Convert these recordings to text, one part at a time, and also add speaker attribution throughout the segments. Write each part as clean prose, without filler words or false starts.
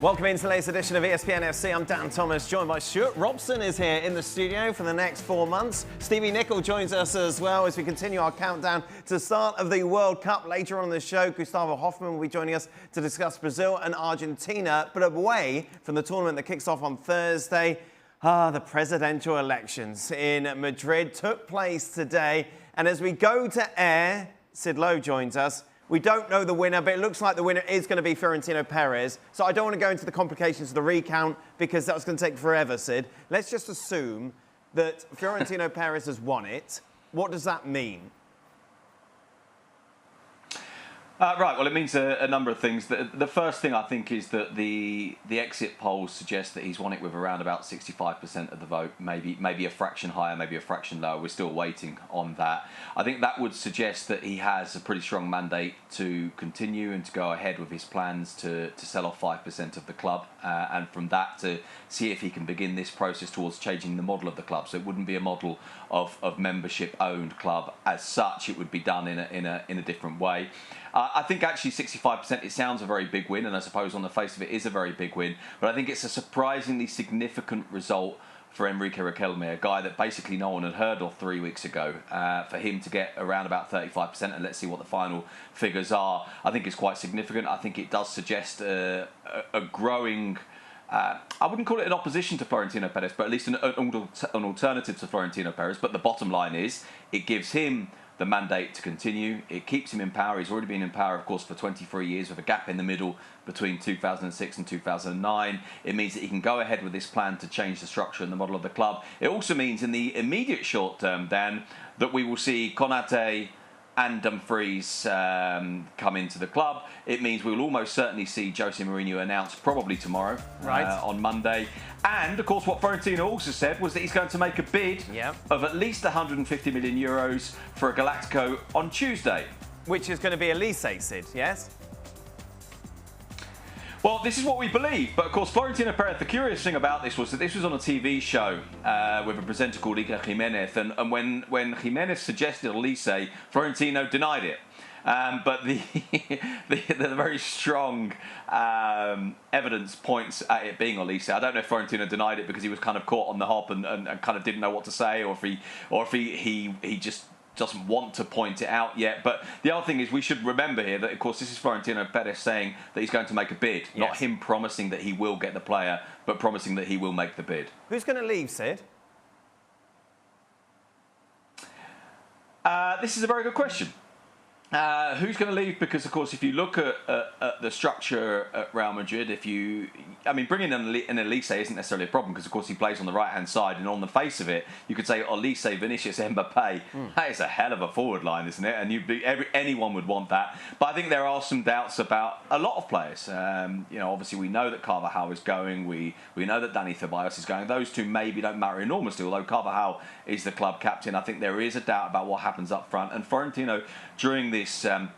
Speaker 1: Welcome into the latest edition of ESPN FC. I'm Dan Thomas, joined by Stuart Robson is here in the studio for the next 4 months. Stevie Nicol joins us as well as we continue our countdown to the start of the World Cup. Later on in the show, Gustavo Hoffmann will be joining us to discuss Brazil and Argentina. But away from the tournament that kicks off on Thursday, the presidential elections in Madrid took place today. And as we go to air, Sid Lowe joins us. We don't know the winner, but it looks like the winner is going to be Florentino Perez. So I don't want to go into the complications of the recount because that's going to take forever, Sid. Let's just assume that Florentino Perez has won it. What does that mean?
Speaker 2: Right, well, it means a number of things. The first thing I think is that the exit polls suggest that he's won it with around about 65% of the vote, maybe a fraction higher, maybe a fraction lower. We're still waiting on that. I think that would suggest that he has a pretty strong mandate to continue and to go ahead with his plans to sell off 5% of the club, and from that to see if he can begin this process towards changing the model of the club. So it wouldn't be a model of membership-owned club as such. It would be done in a different way. I think actually 65%, it sounds a very big win, and I suppose on the face of it is a very big win, but I think it's a surprisingly significant result for Enrique Riquelme, a guy that basically no one had heard of 3 weeks ago. For him to get around about 35%, and let's see what the final figures are, I think is quite significant. I think it does suggest a growing... I wouldn't call it an opposition to Florentino Perez, but at least an alternative to Florentino Perez. But the bottom line is, it gives him the mandate to continue. It keeps him in power. He's already been in power, of course, for 23 years with a gap in the middle between 2006 and 2009. It means that he can go ahead with this plan to change the structure and the model of the club. It also means in the immediate short term, Dan, that we will see Konate and Dumfries come into the club. It means we will almost certainly see Jose Mourinho announced probably tomorrow, on Monday. And, of course, what Florentino also said was that he's going to make a bid of at least 150 million euros for a Galactico on Tuesday.
Speaker 1: Which is going to be Elise, Sid, yes?
Speaker 2: Well, this is what we believe, but of course Florentino Perez, the curious thing about this was that this was on a TV show with a presenter called Iker Jimenez, and when Jimenez suggested Elise, Florentino denied it. But the very strong evidence points at it being Elise. I don't know if Florentino denied it because he was kind of caught on the hop and kind of didn't know what to say, or if he just doesn't want to point it out yet. But the other thing is, we should remember here that, of course, this is Florentino Perez saying that he's going to make a bid, not him promising that he will get the player, but promising that he will make the bid.
Speaker 1: Who's going to leave, Sid?
Speaker 2: This is a very good question. Who's going to leave? Because, of course, if you look at the structure at Real Madrid, bringing in an Elise isn't necessarily a problem because, of course, he plays on the right-hand side, and on the face of it, you could say Elise, Vinicius, Mbappe. That is a hell of a forward line, isn't it? And anyone would want that. But I think there are some doubts about a lot of players. Obviously, we know that Carvajal is going. We know that Dani Ceballos is going. Those two maybe don't matter enormously, although Carvajal is the club captain. I think there is a doubt about what happens up front. And Florentino, during this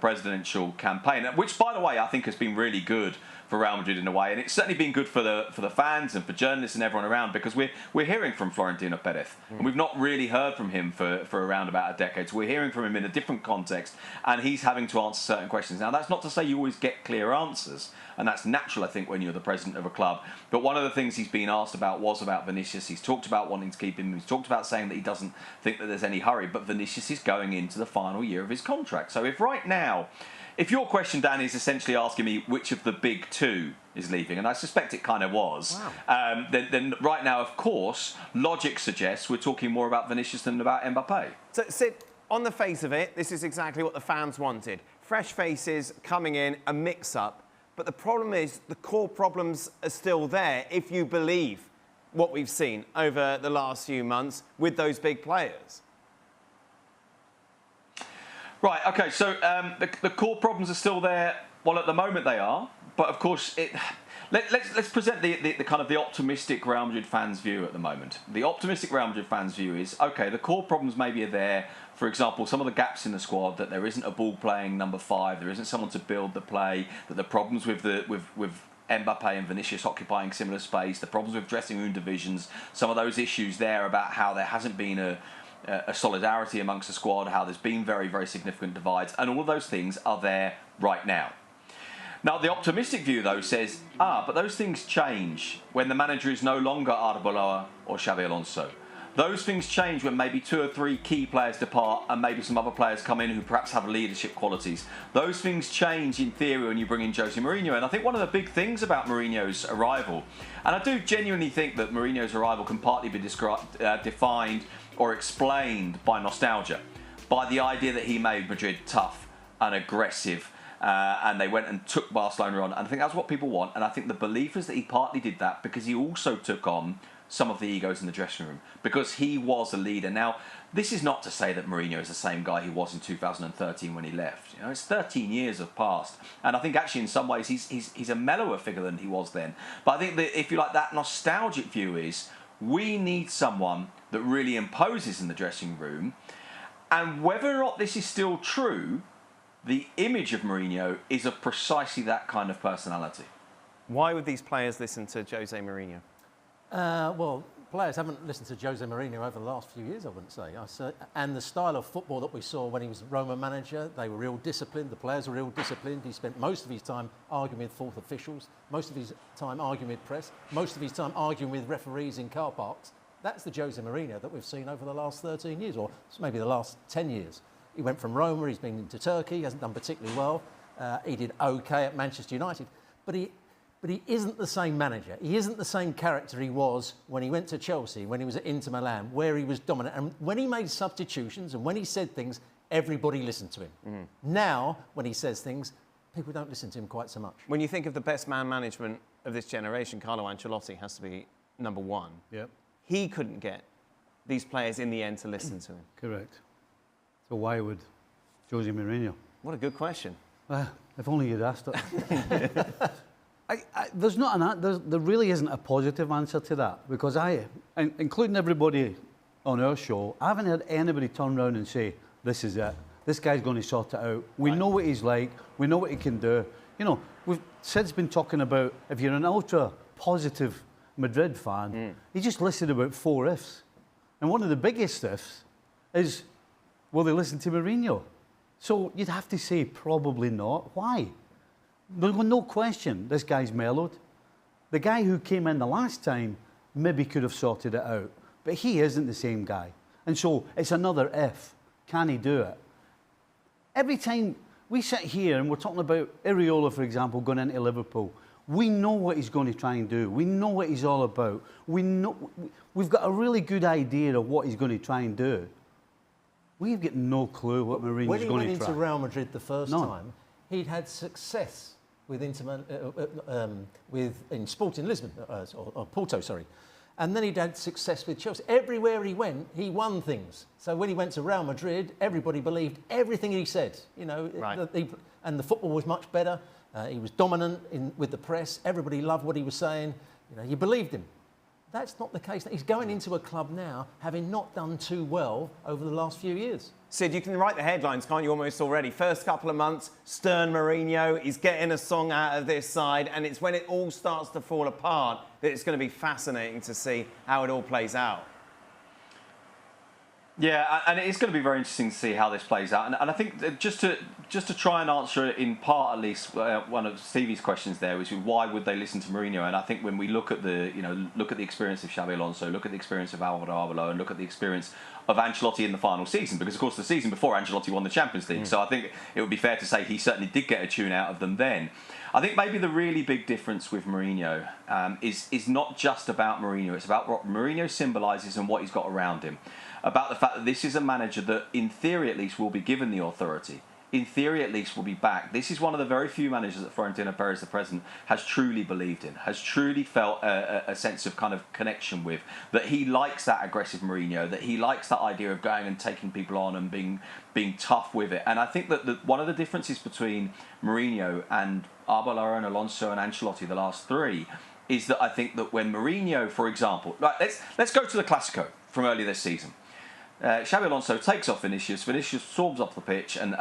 Speaker 2: presidential campaign, which, by the way, I think has been really good for Real Madrid in a way, and it's certainly been good for the fans and for journalists and everyone around, because we're hearing from Florentino Perez, and we've not really heard from him for around about a decade. So we're hearing from him in a different context, and he's having to answer certain questions. Now, that's not to say you always get clear answers, and that's natural, I think, when you're the president of a club. But one of the things he's been asked about was about Vinicius. He's talked about wanting to keep him. He's talked about saying that he doesn't think that there's any hurry, but Vinicius is going into the final year of his contract. So if right now, if your question, Dan, is essentially asking me which of the big two is leaving, and I suspect it kind of was, then right now, of course, logic suggests we're talking more about Vinicius than about Mbappe.
Speaker 1: So, Sid, on the face of it, this is exactly what the fans wanted. Fresh faces coming in, a mix-up. But the problem is the core problems are still there if you believe what we've seen over the last few months with those big players.
Speaker 2: Right, OK, so the core problems are still there. Well, at the moment they are. But, of course, let's present the kind of the optimistic Real Madrid fans' view at the moment. The optimistic Real Madrid fans' view is, OK, the core problems maybe are there. For example, some of the gaps in the squad, that there isn't a ball-playing number 5, there isn't someone to build the play, that the problems with Mbappe and Vinicius occupying similar space, the problems with dressing room divisions, some of those issues there about how there hasn't been a solidarity amongst the squad, how there's been very, very significant divides, and all of those things are there right now. Now, the optimistic view, though, says, but those things change when the manager is no longer Arbeloa or Xabi Alonso. Those things change when maybe 2 or 3 key players depart and maybe some other players come in who perhaps have leadership qualities. Those things change in theory when you bring in Jose Mourinho. And I think one of the big things about Mourinho's arrival, and I do genuinely think that Mourinho's arrival can partly be defined or explained by nostalgia, by the idea that he made Madrid tough and aggressive, and they went and took Barcelona on. And I think that's what people want. And I think the belief is that he partly did that because he also took on some of the egos in the dressing room, because he was a leader. Now, this is not to say that Mourinho is the same guy he was in 2013 when he left. You know, it's 13 years have passed, and I think actually in some ways he's a mellower figure than he was then. But I think that if you like, that nostalgic view is we need someone that really imposes in the dressing room, and whether or not this is still true, the image of Mourinho is of precisely that kind of personality.
Speaker 1: Why would these players listen to Jose Mourinho?
Speaker 3: Well, players haven't listened to Jose Mourinho over the last few years, I wouldn't say. And the style of football that we saw when he was Roma manager, they were real disciplined, the players were real disciplined. He spent most of his time arguing with fourth officials, most of his time arguing with press, most of his time arguing with referees in car parks. That's the Jose Mourinho that we've seen over the last 13 years, or maybe the last 10 years. He went from Roma, he's been into Turkey, he hasn't done particularly well. He did okay at Manchester United, but he isn't the same manager. He isn't the same character he was when he went to Chelsea, when he was at Inter Milan, where he was dominant. And when he made substitutions and when he said things, everybody listened to him. Now, when he says things, people don't listen to him quite so much.
Speaker 1: When you think of the best man management of this generation, Carlo Ancelotti has to be number one.
Speaker 4: Yep.
Speaker 1: He couldn't get these players in the end to listen to him.
Speaker 4: Correct. So why would Jose Mourinho?
Speaker 1: What a good question.
Speaker 4: If only you'd asked it. There really isn't a positive answer to that, because including everybody on our show, I haven't heard anybody turn around and say, this is it. This guy's going to sort it out. We know what he's like. We know what he can do. You know, Sid's been talking about, if you're an ultra positive Madrid fan, he just listed about 4 ifs. And one of the biggest ifs is, will they listen to Mourinho? So you'd have to say probably not. Why? No question, this guy's mellowed. The guy who came in the last time maybe could have sorted it out, but he isn't the same guy. And so it's another if. Can he do it? Every time we sit here and we're talking about Iraola, for example, going into Liverpool, we know what he's going to try and do. We know what he's all about. We've got a really good idea of what he's going to try and do. We've got no clue what Mourinho's going to try.
Speaker 3: When he went into Real Madrid the first time, he'd had success with in Sporting Lisbon, or Porto, sorry. And then he'd had success with Chelsea. Everywhere he went, he won things. So when he went to Real Madrid, everybody believed everything he said. You know,
Speaker 1: right.
Speaker 3: And the football was much better. He was dominant with the press. Everybody loved what he was saying. You know, you believed him. That's not the case. He's going into a club now having not done too well over the last few years.
Speaker 1: Sid, you can write the headlines, can't you, almost already? First couple of months, stern Mourinho, he's getting a song out of this side, and it's when it all starts to fall apart that it's going to be fascinating to see how it all plays out.
Speaker 2: Yeah, and it is going to be very interesting to see how this plays out. And I think just to try and answer it in part, at least, one of Stevie's questions there was why would they listen to Mourinho? And I think when we look at the experience of Xabi Alonso, look at the experience of Alvaro Arbeloa, and look at the experience of Ancelotti in the final season, because of course the season before Ancelotti won the Champions League, so I think it would be fair to say he certainly did get a tune out of them then. I think maybe the really big difference with Mourinho is not just about Mourinho, it's about what Mourinho symbolises and what he's got around him. About the fact that this is a manager that, in theory at least, will be given the authority. In theory at least, will be back. This is one of the very few managers that Florentino Perez, the president, has truly believed in, has truly felt a sense of kind of connection with, that he likes that aggressive Mourinho, that he likes that idea of going and taking people on and being tough with it. And I think that one of the differences between Mourinho and Arbeloa and Alonso and Ancelotti, the last 3, is that I think that when Mourinho, for example, let's go to the Classico from earlier this season. Xabi Alonso takes off Vinicius. Vinicius storms off the pitch and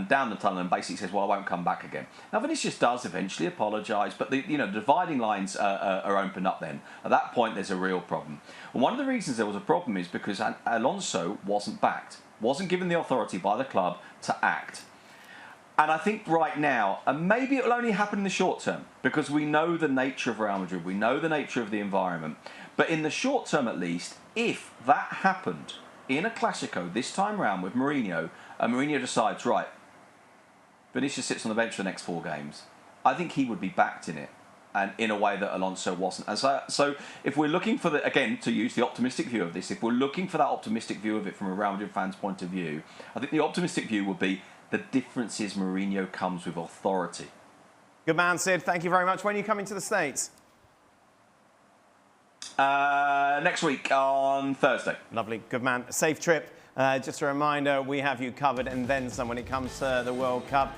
Speaker 2: down the tunnel and basically says, well, I won't come back again. Now, Vinicius does eventually apologise, but the dividing lines are opened up then. At that point, there's a real problem. And one of the reasons there was a problem is because Alonso wasn't backed, wasn't given the authority by the club to act. And I think right now, and maybe it'll only happen in the short term, because we know the nature of Real Madrid, we know the nature of the environment. But in the short term at least, if that happened in a Clasico this time round with Mourinho, and Mourinho decides, right, Vinicius sits on the bench for the next 4 games, I think he would be backed in it, and in a way that Alonso wasn't. And so if we're looking for again, to use the optimistic view of this, if we're looking for that optimistic view of it from a Real Madrid fan's point of view, I think the optimistic view would be the difference is Mourinho comes with authority.
Speaker 1: Good man, Sid. Thank you very much. When are you coming to the States?
Speaker 2: Next week on Thursday.
Speaker 1: Lovely. Good man. Safe trip. Just a reminder, we have you covered and then some when it comes to the World Cup.